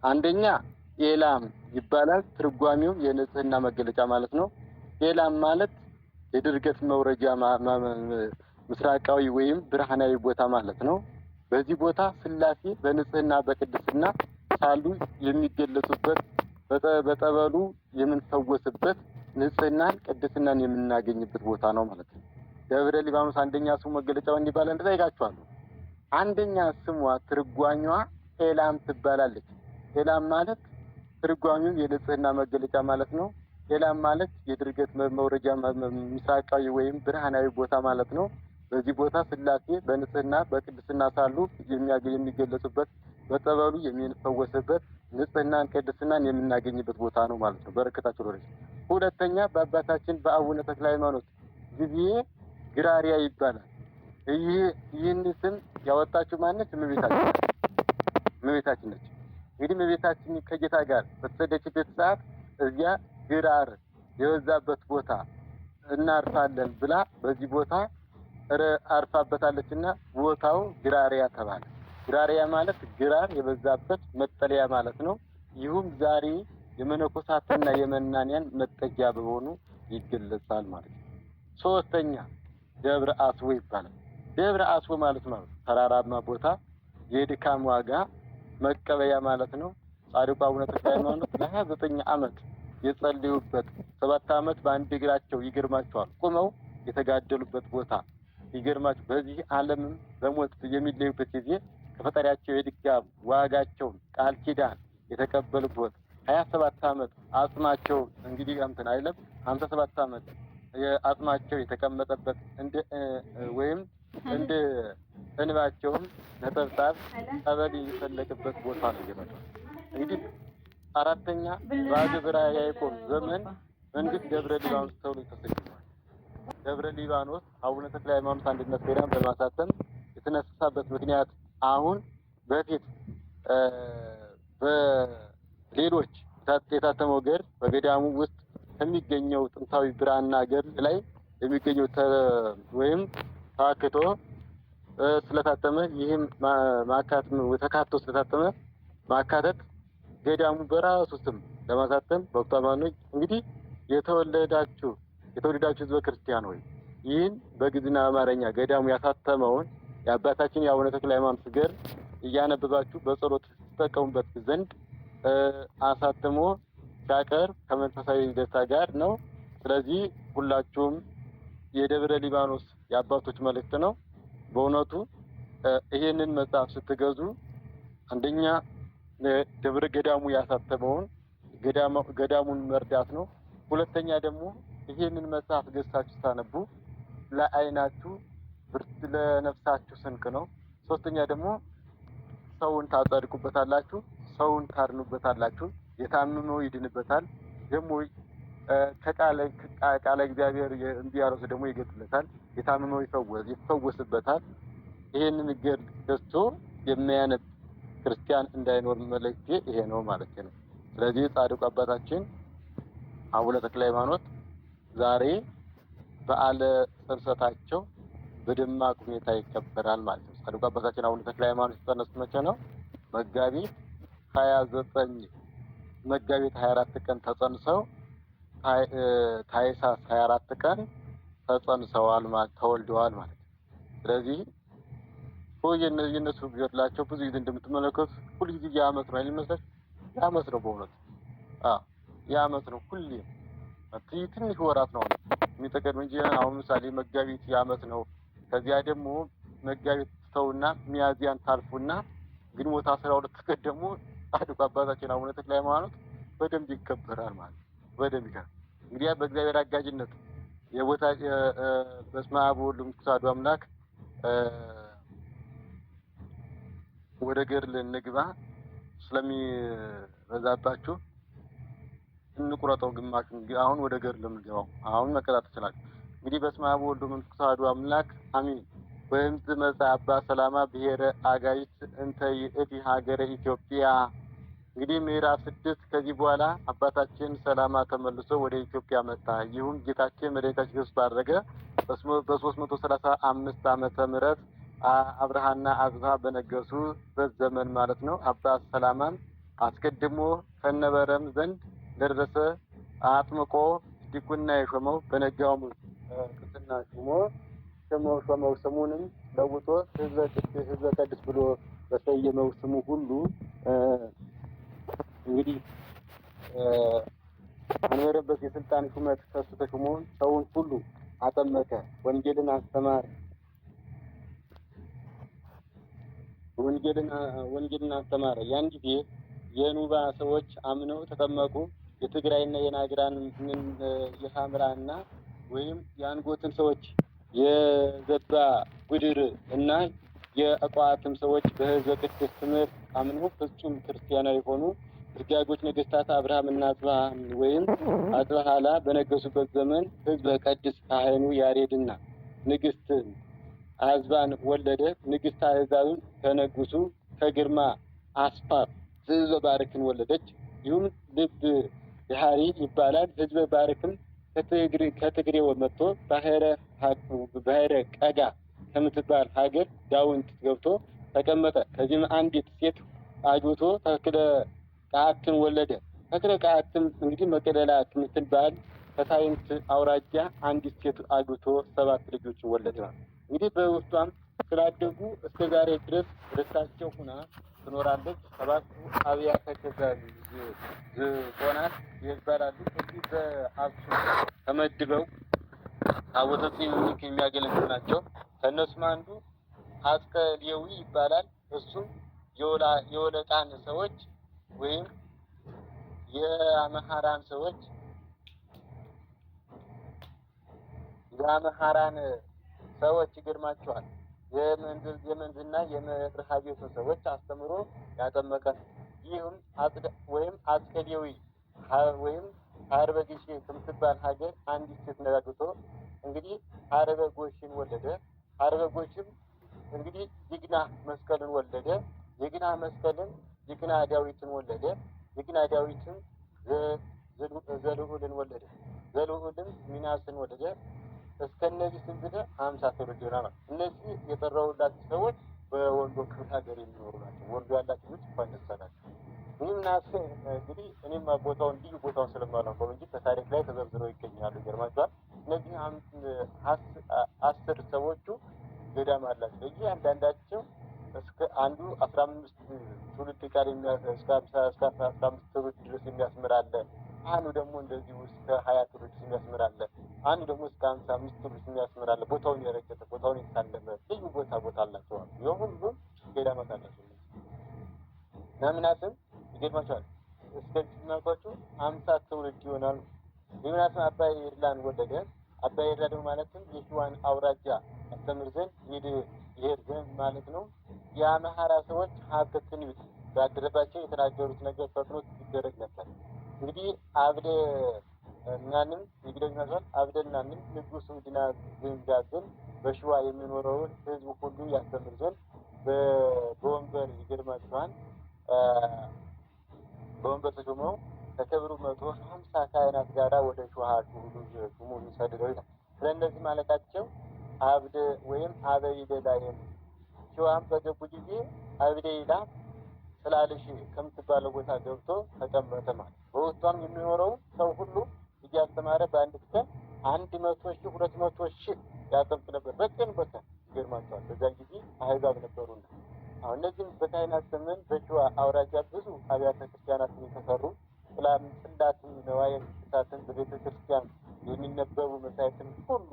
አንደኛ ኤላም ይባላል። ትርጓሜው የንጽህና መገለጫ ማለት ነው። ኤላም ማለት የድርገት መውረጃ ምስራቃዊ ወይም ብርሃናዊ ቦታ ማለት ነው። በዚህ ቦታ ሥላሴ በንጽህና በቅድስና ሳሉ የሚገለጹበት፣ በጠበሉ የምንፈወስበት፣ ንጽህናን ቅድስናን የምናገኝበት ቦታ ነው ማለት ነው። ደብረ ሊባኖስ አንደኛ ስሙ መገለጫው እንዲባል እንጠይቃችኋለሁ። አንደኛ ስሟ ትርጓሜዋ ኤላም ትባላለች። ኤላም ማለት ትርጓሜው የንጽህና መገለጫ ማለት ነው። ኤላም ማለት የድርገት መውረጃ ምስራቃዊ ወይም ብርሃናዊ ቦታ ማለት ነው። በዚህ ቦታ ሥላሴ በንጽህና በቅድስና ሳሉ የሚገለጹበት፣ በጠበሉ የሚፈወስበት፣ ንጽህናን ቅድስናን የምናገኝበት ቦታ ነው ማለት ነው። በረከታቸው ሎሬ። ሁለተኛ በአባታችን በአቡነ ተክለ ሃይማኖት ጊዜ ግራሪያ ይባላል። ይህን ስም ያወጣችው ማነች? እመቤታችን ነች። እንግዲህ እመቤታችን ከጌታ ጋር በተሰደችበት ሰዓት እዚያ ግራር የበዛበት ቦታ እናርፋለን ብላ በዚህ ቦታ አርፋበታለችና ቦታው ግራሪያ ተባለ። ግራሪያ ማለት ግራር የበዛበት መጠለያ ማለት ነው። ይሁም ዛሬ የመነኮሳትና የመናንያን መጠጊያ በሆኑ ይገለጻል ማለት ነው። ሶስተኛ ደብረ አስቦ ይባላል። ደብረ አስቦ ማለት ተራራማ ቦታ የድካም ዋጋ መቀበያ ማለት ነው። ጻድቁ አቡነ ተክለ ሃይማኖት ለ29 ዓመት የጸለዩበት 7 ዓመት በአንድ እግራቸው ይገርማቸዋል ቁመው የተጋደሉበት ቦታ ይገርማቸው። በዚህ ዓለምም በሞት የሚለዩበት ጊዜ ከፈጣሪያቸው የድካም ዋጋቸውን ቃል ኪዳን የተቀበሉበት 27 ዓመት አጽማቸው እንግዲህ እንትን አይለም 57 ዓመት አጽማቸው የተቀመጠበት ወይም እንደ እንባቸውም ነጠብጣብ ጠበል የሚፈለቅበት ቦታ ነው የመጣው። እንግዲህ አራተኛ በአገብረ ያዕቆብ ዘመን መንግስት ደብረ ሊባኖስ ተብሎ ተሰይሟል። ደብረ ሊባኖስ አቡነ ተክለ ሃይማኖት አንድነት ገዳም በማሳተም የተነሳበት ምክንያት አሁን በፊት በሌሎች የታተመው ገድል በገዳሙ ውስጥ ከሚገኘው ጥንታዊ ብራና ገድል ላይ የሚገኘው ወይም ታክቶ ስለታተመ ይህም ተካቶ ስለታተመ ማካተት ገዳሙ በራሱ ስም ለማሳተም በወቅታማኑ እንግዲህ የተወለዳችሁ ህዝበ ክርስቲያን ሆይ ይህን በግዕዝና አማርኛ ገዳሙ ያሳተመውን የአባታችን የአቡነ ተክለ ሃይማኖት ገድል እያነበባችሁ በጸሎት ተጠቀሙበት ዘንድ አሳትሞ ሲያቀርብ ከመንፈሳዊ ደስታ ጋር ነው። ስለዚህ ሁላችሁም የደብረ ሊባኖስ የአባቶች መልእክት ነው። በእውነቱ ይሄንን መጽሐፍ ስትገዙ አንደኛ ደብረ ገዳሙ ያሳተመውን ገዳሙን መርዳት ነው። ሁለተኛ ደግሞ ይሄንን መጽሐፍ ገዝታችሁ ስታነቡ ለዓይናችሁ ብርት ለነፍሳችሁ ስንቅ ነው። ሶስተኛ ደግሞ ሰውን ታጸድቁበታላችሁ፣ ሰውን ታድኑበታላችሁ፣ የታመመው ይድንበታል፣ ደግሞ ከቃለ እግዚአብሔር እንዲያረሱ ደግሞ ይገጥለታል፣ የታመመው ይፈወስበታል። ይሄንን ገዝቶ የሚያነብ ክርስቲያን እንዳይኖር መልእክቴ ይሄ ነው ማለት ነው። ስለዚህ ጻድቁ አባታችን አቡነ ተክለ ሃይማኖት ዛሬ በዓለ ጽንሰታቸው በደማቅ ሁኔታ ይከበራል ማለት ነው። ጻድቁ አባታችን አቡነ ተክለ ሃይማኖት የተነሱት መቼ ነው? መጋቢት 24 ቀን ተጸንሰው ታኅሳስ 24 ቀን ተጸንሰዋል ማለት ተወልደዋል ማለት ነው። ስለዚህ የእነሱ ገድላቸው ብዙ ጊዜ እንደምትመለከቱ ሁሉ ጊዜ የዓመት ነው አይመስልም? የዓመት ነው በእውነት የዓመት ነው። ሁሌ ትንሽ ወራት ነው የሚጠቀም እንጂ አሁን ምሳሌ መጋቢት የዓመት ነው። ከዚያ ደግሞ መጋቢት ተውና ሚያዝያን ታልፉና ግንቦት 12 ቀን ደግሞ ጻድቁ አባታችን አቡነ ተክለ ሃይማኖት በደንብ ይከበራል ማለት በደንብ ይከበራል። እንግዲህ በእግዚአብሔር አጋዥነት የቦታ በስመ አብ ወወልድ ወመንፈስ ቅዱስ አምላክ ወደ ገድል እንግባ። ስለሚበዛባችሁ እንቁረጠው ግማሹን። አሁን ወደ ገድል እንገባው። አሁን መቀጣት ይችላል። እንግዲህ በስመ አብ ወወልድ ወመንፈስ ቅዱስ አምላክ አሜን። ወይምዝ መጽአ አባ ሰላማ ብሔረ አጋይት እንተ ይእቲ ሀገረ ኢትዮጵያ። እንግዲህ ምዕራፍ 6 ከዚህ በኋላ አባታችን ሰላማ ተመልሶ ወደ ኢትዮጵያ መጣ። ይሁን ጌታችን መድኃኒታችን ኢየሱስ ባረገ በ335 ዓመተ ምህረት አብርሃና አዝራ በነገሱበት ዘመን ማለት ነው። አባ ሰላማን አስቀድሞ ከነበረም ዘንድ ደረሰ አጥምቆ ዲቁና የሾመው በነጋውም ቅስና ሾመው ስሙንም ለውጦ ሕዝበ ቅዱስ ብሎ በሰየመው ስሙ ሁሉ እንግዲህ አንበረበት የስልጣን ሹመት ከሱ ተሾሞ ሰውን ሁሉ አጠመቀ፣ ወንጌልን አስተማረ። ያን ጊዜ የኑባ ሰዎች አምነው ተጠመቁ። የትግራይና የናግራን የሳምራና ወይም የአንጎትን ሰዎች የዘባ ጉድር እና የአቋትም ሰዎች በሕዝበ ቅዱስ ትምህርት አምነው ፍጹም ክርስቲያናዊ ሆኑ። ደጋጎች ነገስታት አብርሃምና አጽብሃ ወይም አጽብሃላ በነገሱበት ዘመን ሕዝበ ቅዱስ ካህኑ ያሬድና ንግስት አዝባን ወለደ። ንግስት አሕዛብን ከነጉሱ ከግርማ አስፋር ሕዝበ ባርክን ወለደች። ይሁም ልብ የሐሪ ይባላል። ሕዝበ ባርክም ከትግሬ መጥቶ ባህረ ቀጋ ከምትባል ሀገር ዳውንት ገብቶ ተቀመጠ። ከዚህም አንዲት ሴት አግብቶ ተክለ ቃዓትን ወለደ። ተክለ ቃዓትም እንግዲህ መቅደላ ከምትባል ከሳይንት አውራጃ አንዲት ሴት አግብቶ 7 ልጆችን ወለደ። እንግዲህ በውስጧም ስላደጉ እስከ ዛሬ ድረስ ርስታቸው ሁና ትኖራለች። 7 አብያተ ዝሆናት ይባላሉ። እዚህ በአክሱም ተመድበው ታቦተ ጽዮን የሚያገለግሉ ናቸው። ከእነሱም አንዱ አስቀ ሌዊ ይባላል። እሱም የወለቃን ሰዎች ወይም የአመሃራን ሰዎች ይገርማቸዋል። የመንዝና የመርሃቤቱን ሰዎች አስተምሮ ያጠመቀ። ይህም አስቀ ሌዊ ወይም ሀርበ ግሼ ከምትባል ሀገር አንዲት ሴት ነጋግቶ እንግዲህ ሀርበ ጎሽን ወለደ። ሀርበ ጎሽም እንግዲህ ይግና መስቀልን ወለደ። ይግና መስቀልን ይግና ዳዊትን ወለደ። ይግና ዳዊትን ዘልዑልን ወለደ። ዘልዑልም ሚናስን ወለደ። እስከነዚህ ስንት 50 ትውልድ ይሆናል። እነዚህ የጠራሁላችሁ ሰዎች በወሎ ክፍለ ሀገር የሚኖሩ ናቸው። ወሎ ያላችሁ ልጅ እንኳን ደስ አላችሁ። ሚናስ እንግዲህ እኔም ልዩ ቦታውን ስለማላውቀው እንጂ ከታሪክ ላይ ተዘርዝረው ይገኛሉ። ይገርማችኋል። እነዚህ 10 ሰዎቹ ገዳም አላቸው። እያንዳንዳቸው እስከ አንዱ 15 ትውልድ ቃል እስከ 15 ትውልድ ድረስ የሚያስምር አለ። አንዱ ደግሞ እንደዚህ እስከ 20 ትውልድ የሚያስምር አለ። አንዱ ደግሞ እስከ 55 ትውልድ የሚያስምር አለ። ቦታውን የረገጠ ቦታውን የተሳለመ ልዩ ቦታ አላቸው። የሁሉም ገዳማት አላቸው። ምናስም ይገርማቸዋል። እስከዚህ ሲናቋቸው 50 ትውልድ ይሆናሉ። ምናስም አባይ ኤርላን ወለደ። አባይ ኤርላ ደግሞ ማለትም የሸዋን አውራጃ ያስተምር ዘንድ ይሄድ ዘንድ ማለት ነው። የአመሃራ ሰዎች ሀብተ ትንቢት ባደረባቸው የተናገሩት ነገር ፈጥኖ ይደረግ ነበር። እንግዲህ አብደናንም ንጉሱ ድናግን በሸዋ የሚኖረውን ሕዝብ ሁሉ ያስተምር ዘንድ በወንበር ይገርማችኋል። በወንበር ተሾመው ከክብሩ 150 ካህናት ጋራ ወደ ሸዋ ሹሙን ሰድደው ይላል። ስለእነዚህ ማለታቸው አብደ ወይም አበይደላይም ሸዋም በገቡ ጊዜ አብደይላ ስላልሽ ከምትባለው ቦታ ገብቶ ተቀመጠ ማለት። በውስጧም የሚኖረው ሰው ሁሉ እያስተማረ በአንድ ቀን 100,000 200,000 ያጠምቅ ነበር። በቀን ይገርማቸዋል። በዛን ጊዜ አህዛብ ነበሩና አሁን እነዚህም በካህናት ዘመን በሸዋ አውራጃ ብዙ አብያተ ክርስቲያናትን የተሰሩ ጽላትን ነዋየ ቅድሳትን በቤተ ክርስቲያን የሚነበቡ መጻሕፍትን ሁሉ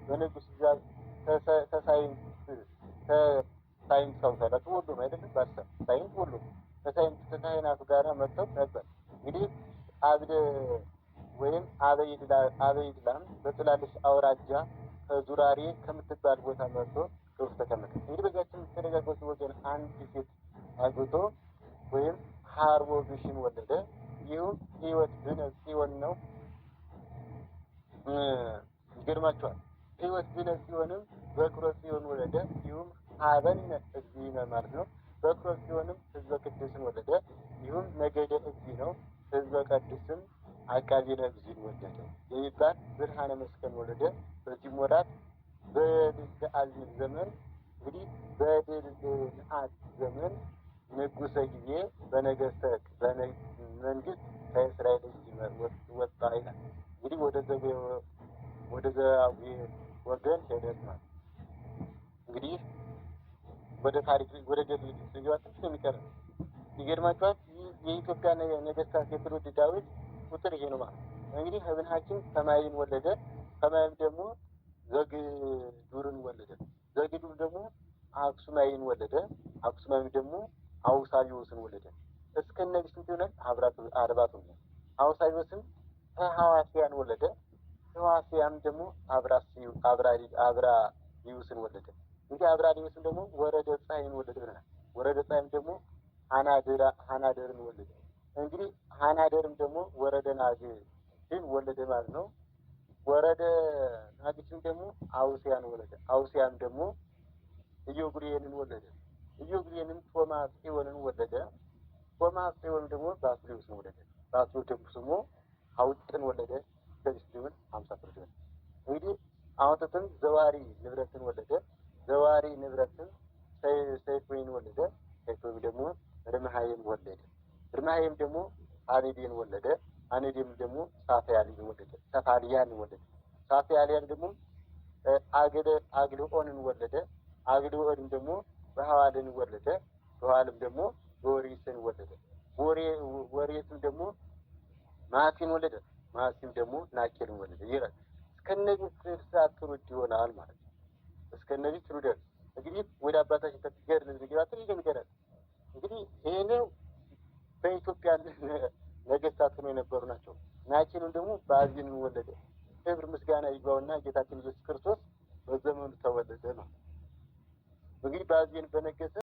በንጉሥ ትእዛዝ ከሳይንስ ሰውሰላት ሁሉም አይደለም ባሰብ ሳይንስ ሁሉም ከካህናቱ ጋር መጥተው ነበር። እንግዲህ አብደ ወይም አበይድላም በጥላልሽ አውራጃ ከዙራሬ ከምትባል ቦታ መጥቶ ከውስጥ ተቀመጠ። እንግዲህ በዚያችን ተደጋጋሚ ወገን አንድ ሴት አግብቶ ወይም ሀርቦ ግሽን ወለደ። ይህም ሕይወት ብነ ጽዮን ነው። ይገርማቸዋል። ሕይወት ብነ ጽዮንም በኩረ ጽዮን ወለደ። ይህም ሀበነ እግዚእነ ማለት ነው። በኩረ ጽዮንም ሕዝበ ቅዱስን ወለደ። ይህም ነገደ እግዚእ ነው። ሕዝበ ቅዱስም አቃቤነ እግዚእን ወለደ የሚባል ብርሃነ መስቀል ወለደ። በዚህም ወራት በድልዓዝም ዘመን እንግዲህ በድልዓዝ ዘመን ንጉሠ ጊዜ ዘአዊ ወገን ሄደት ማለት እንግዲህ ወደ ታሪክ ወደ ገድል ሲገባ ትንሽ ነው የሚቀረው። ይገርማችኋል የኢትዮጵያ ነገስታት የትውልድ ዳዊት ቁጥር ይሄ ነው ማለት እንግዲህ አብንሃችን ሰማይን ወለደ። ሰማይም ደግሞ ዘግዱርን ወለደ። ዘግዱር ደግሞ አክሱማይን ወለደ። አክሱማይም ደግሞ አውሳቢዎስን ወለደ። እስከነዚህ ስንት ይሆናል? አርባቱ ነው። አውሳቢዎስን ሐዋስያን ወለደ። ሐዋስያም ደግሞ አብራሊዩስን ወለደ። እንግዲህ አብራሊዩስን ደግሞ ወረደ ፀሐይን ወለደ ብለናል። ወረደ ፀሐይም ደግሞ ሐናደርን ወለደ። እንግዲህ ሐናደርም ደግሞ ወረደ ናግድን ወለደ ማለት ነው። ወረደ ናግድም ደግሞ አውስያን ወለደ። አውስያን ደግሞ ኢዮግሪየንን ወለደ። ኢዮግሪየንም ቶማስዮንን ወለደ። ቶማስዮን ደግሞ ባስልዮስን ወለደ። ባስልዮስ ደግሞ ስሞ ሐውጥን ወለደ። ከዚህ ሲሆን 50 ፍርድ ነው። እንግዲህ አውጥተን ዘዋሪ ንብረትን ወለደ። ዘዋሪ ንብረትን ሰይፎይን ወለደ። ሰይፎይ ደግሞ ርምሃይን ወለደ። ርምሃይም ደግሞ አኔዴን ወለደ። አኔዴም ደግሞ ሳፋያልን ወለደ። ሳፋሊያንን ወለደ። ሳፋሊያን ደግሞ አግልኦንን ወለደ። አግልኦንም ደግሞ በሐዋልን ወለደ። በሐዋልም ደግሞ ወሪስን ወለደ። ወሪስም ደግሞ ማሲን ወለደ። ማሲም ደግሞ ናኬልን ወለደ። ይላል እስከነዚህ ስርዓት ትውልድ ይሆናል ማለት ነው። እስከነዚህ ትውልድ እንግዲህ ወደ አባታችን ተገድል ዝግባትን ይገምገራል። እንግዲህ ይሄን በኢትዮጵያ ነገስታት ሆነው የነበሩ ናቸው። ናኬልን ደግሞ ባዚንን ወለደ። ክብር ምስጋና ይግባውና ጌታችን ኢየሱስ ክርስቶስ በዘመኑ ተወለደ ነው። እንግዲህ ባዚን በነገሰ